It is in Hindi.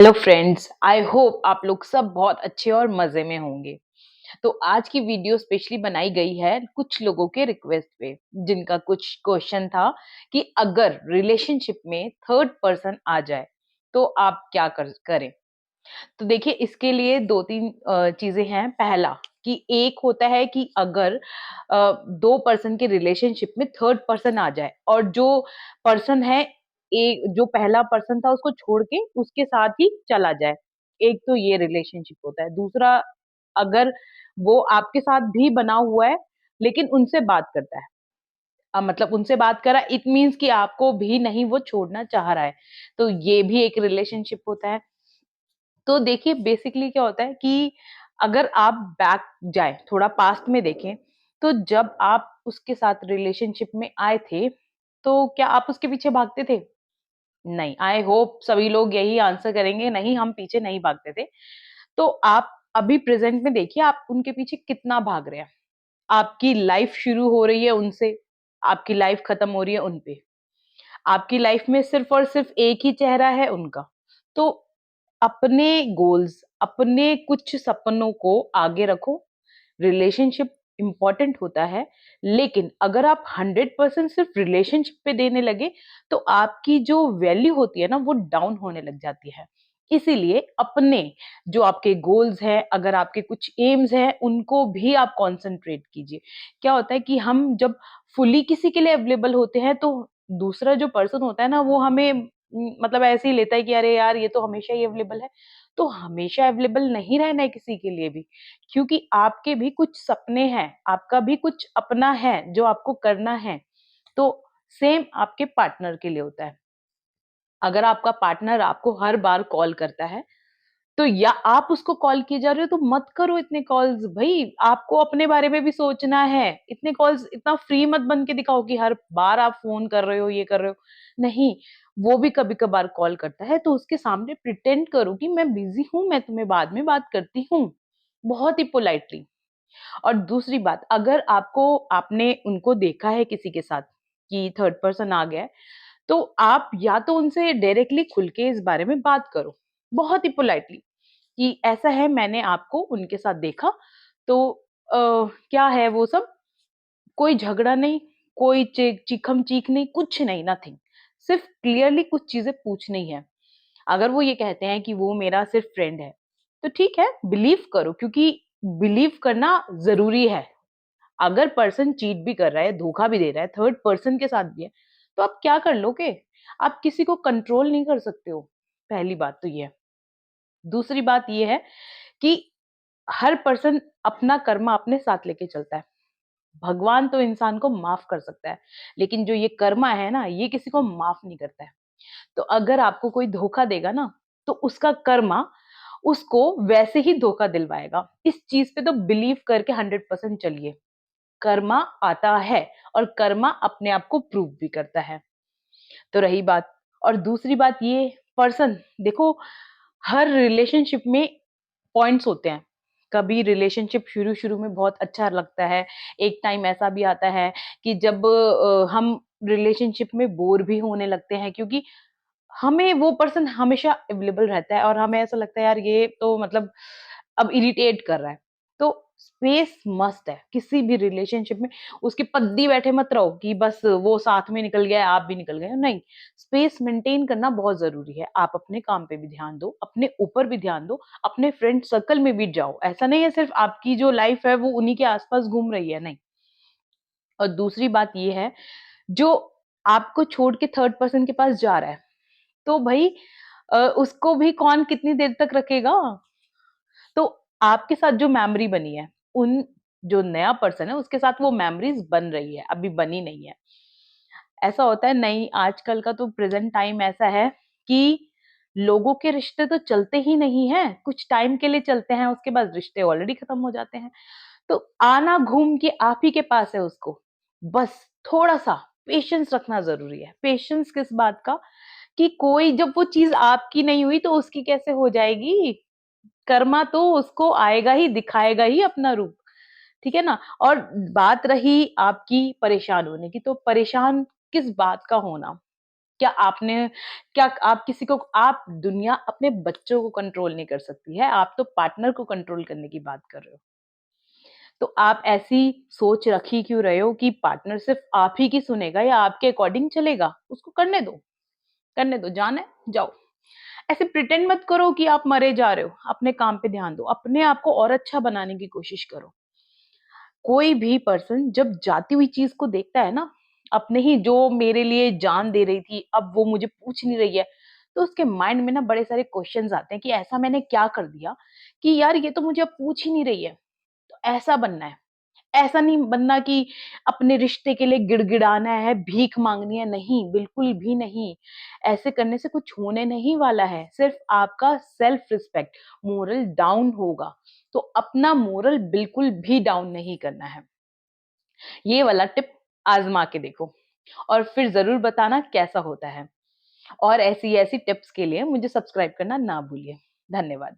हेलो फ्रेंड्स, आई होप आप लोग सब बहुत अच्छे और मजे में होंगे। तो आज की वीडियो स्पेशली बनाई गई है कुछ लोगों के रिक्वेस्ट पे, जिनका कुछ क्वेश्चन था कि अगर रिलेशनशिप में थर्ड पर्सन आ जाए तो आप क्या करें। तो देखिए, इसके लिए दो तीन चीजें हैं। पहला कि एक होता है कि अगर दो पर्सन के रिलेशनशिप में थर्ड पर्सन आ जाए और जो पर्सन है, एक जो पहला पर्सन था उसको छोड़ के उसके साथ ही चला जाए। एक तो ये रिलेशनशिप होता है। दूसरा, अगर वो आपके साथ भी बना हुआ है लेकिन उनसे बात करता है, मतलब उनसे बात करा, इट मीन्स कि आपको भी नहीं वो छोड़ना चाह रहा है, तो ये भी एक रिलेशनशिप होता है। तो देखिए, बेसिकली क्या होता है कि अगर आप बैक जाएँ, थोड़ा पास्ट में देखें, तो जब आप उसके साथ रिलेशनशिप में आए थे, तो क्या आप उसके पीछे भागते थे? नहीं, आई होप सभी लोग यही आंसर करेंगे, नहीं हम पीछे नहीं भागते थे। तो आप अभी प्रेज़ेंट में देखिए, आप उनके पीछे कितना भाग रहे हैं। आपकी लाइफ़ शुरू हो रही है उनसे, आपकी लाइफ़ खत्म हो रही है उन पे। आपकी लाइफ में सिर्फ और सिर्फ एक ही चेहरा है उनका। तो अपने गोल्स, अपने कुछ सपनों को आगे रखो। रिलेशनशिप इम्पोर्टेंट होता है, लेकिन अगर आप 100% सिर्फ रिलेशनशिप पे देने लगे, तो आपकी जो वैल्यू होती है ना, वो डाउन होने लग जाती है। इसीलिए अपने जो आपके गोल्स हैं, अगर आपके कुछ एम्स हैं, उनको भी आप कॉन्संट्रेट कीजिए। क्या होता है कि हम जब फुली किसी के लिए अवेलेबल होते हैं, तो दूसरा जो पर्सन होता है ना, वो हमें मतलब ऐसे ही लेता है कि अरे यार, ये तो हमेशा ही अवेलेबल है। तो हमेशा अवेलेबल नहीं रहना है किसी के लिए भी, क्योंकि आपके भी कुछ सपने हैं, आपका भी कुछ अपना है जो आपको करना है। तो सेम आपके पार्टनर के लिए होता है। अगर आपका पार्टनर आपको हर बार कॉल करता है, तो या आप उसको कॉल किए जा रहे हो, तो मत करो इतने कॉल्स भई, आपको अपने बारे में भी सोचना है। इतने कॉल्स, इतना फ्री मत बन के दिखाओ कि हर बार आप फ़ोन कर रहे हो, ये कर रहे हो। नहीं, वो भी कभी-कभार कॉल करता है, तो उसके सामने प्रिटेंड करो कि मैं बिज़ी हूँ, मैं तुम्हें बाद में बात करती हूँ, बहुत ही पोलाइटली। और दूसरी बात, अगर आपने उनको देखा है किसी के साथ कि थर्ड पर्सन आ गया है, तो आप या तो उनसे डायरेक्टली खुल के इस बारे में बात करो, बहुत ही पोलाइटली, कि ऐसा है, मैंने आपको उनके साथ देखा, तो क्या है वो सब? कोई झगड़ा नहीं, कोई चीखम-चीख नहीं, कुछ नहीं, नथिंग। सिर्फ क्लियरली कुछ चीज़ें पूछनी है। अगर वो ये कहते हैं कि वो मेरा सिर्फ फ्रेंड है, तो ठीक है, बिलीव करो, क्योंकि बिलीव करना ज़रूरी है। अगर पर्सन चीट भी कर रहा है, धोखा भी दे रहा है, थर्ड पर्सन के साथ भी है, तो आप क्या कर लोगे? आप किसी को कंट्रोल नहीं कर सकते हो, पहली बात तो ये है। दूसरी बात ये है कि हर पर्सन अपना कर्मा अपने साथ लेके चलता है। भगवान तो इंसान को माफ कर सकता है, लेकिन जो ये कर्मा है ना, ये किसी को माफ नहीं करता है। तो अगर आपको कोई धोखा देगा ना, तो उसका कर्मा उसको वैसे ही धोखा दिलवाएगा। इस चीज पे तो बिलीव करके 100% चलिए। कर्मा आता है और कर्मा अपने आप को प्रूव भी करता है। तो रही बात, और दूसरी बात ये, पर्सन देखो, हर रिलेशनशिप में पॉइंट्स होते हैं। कभी रिलेशनशिप शुरू-शुरू में बहुत अच्छा लगता है, एक टाइम ऐसा भी आता है कि जब हम रिलेशनशिप में बोर भी होने लगते हैं, क्योंकि हमें वो पर्सन हमेशा अवेलेबल रहता है और हमें ऐसा लगता है यार, ये तो मतलब अब इरिटेट कर रहा है। तो स्पेस मस्ट है किसी भी रिलेशनशिप में। उसके पद्दी बैठे मत रहो कि बस वो साथ में निकल गया, आप भी निकल गए। नहीं, स्पेस मेंटेन करना बहुत ज़रूरी है। आप अपने काम पे भी ध्यान दो, अपने ऊपर भी ध्यान दो, अपने फ्रेंड सर्कल में भी जाओ। ऐसा नहीं है सिर्फ आपकी जो लाइफ है वो उन्हीं के आस-पास घूम रही है, नहीं। और दूसरी बात ये है, जो आपको छोड़ के थर्ड पर्सन के पास जा रहा है, तो भई उसको भी कौन कितनी देर तक रखेगा? तो आपके साथ जो मेमोरी बनी है, उन जो नया पर्सन है उसके साथ वो मेमोरीज़ बन रही है, अभी बनी नहीं है। ऐसा होता है, नहीं, आजकल का तो प्रेज़ेंट टाइम ऐसा है कि लोगों के रिश्ते तो चलते ही नहीं हैं, कुछ टाइम के लिए चलते हैं, उसके बाद रिश्ते ऑलरेडी खत्म हो जाते हैं। तो आना घूम के आप ही के पास है उसको। बस थोड़ा-सा पेशेंस रखना ज़रूरी है। पेशेंस किस बात का, कि कोई जब वो चीज़ आपकी नहीं हुई तो उसकी कैसे हो जाएगी? कर्मा तो उसको आएगा ही, दिखाएगा ही अपना रूप, ठीक है ना? और बात रही आपकी परेशान होने की, तो परेशान किस बात का होना? क्या आप किसी को आप दुनिया अपने बच्चों को कंट्रोल नहीं कर सकती है, आप तो पार्टनर को कंट्रोल करने की बात कर रहे हो। तो आप ऐसी सोच रख ही क्यों रहे हो कि पार्टनर सिर्फ़ आप ही की सुनेगा या आपके अकॉर्डिंग चलेगा? उसको करने दो, जाना है, जाओ। ऐसे प्रिटेंड मत करो कि आप मरे जा रहे हो, अपने काम पे ध्यान दो, अपने आप को और अच्छा बनाने की कोशिश करो। कोई भी पर्सन जब जाती हुई चीज़ को देखता है ना, अपने ही जो मेरे लिए जान दे रही थी, अब वो मुझे पूछ नहीं रही है, तो उसके माइंड में ना बड़े सारे क्वेश्चन्स आते हैं कि ऐसा मैंने क्या कर दिया कि यार ये तो मुझे अब पूछ ही नहीं रही है। तो ऐसा बनना है। ऐसा नहीं बनना कि अपने रिश्ते के लिए गिड़गिड़ाना है, भीख माँगनी है, नहीं, बिल्कुल भी नहीं। ऐसे करने से कुछ होने नहीं वाला है, सिर्फ़ आपका सेल्फ रिस्पेक्ट, मोरल डाउन होगा। तो अपना मोरल बिल्कुल भी डाउन नहीं करना है। ये वाला टिप आज़मा के देखो और फिर ज़रूर बताना कैसा होता है। और ऐसी-ऐसी टिप्स के लिए मुझे सब्सक्राइब करना ना भूलिए। धन्यवाद।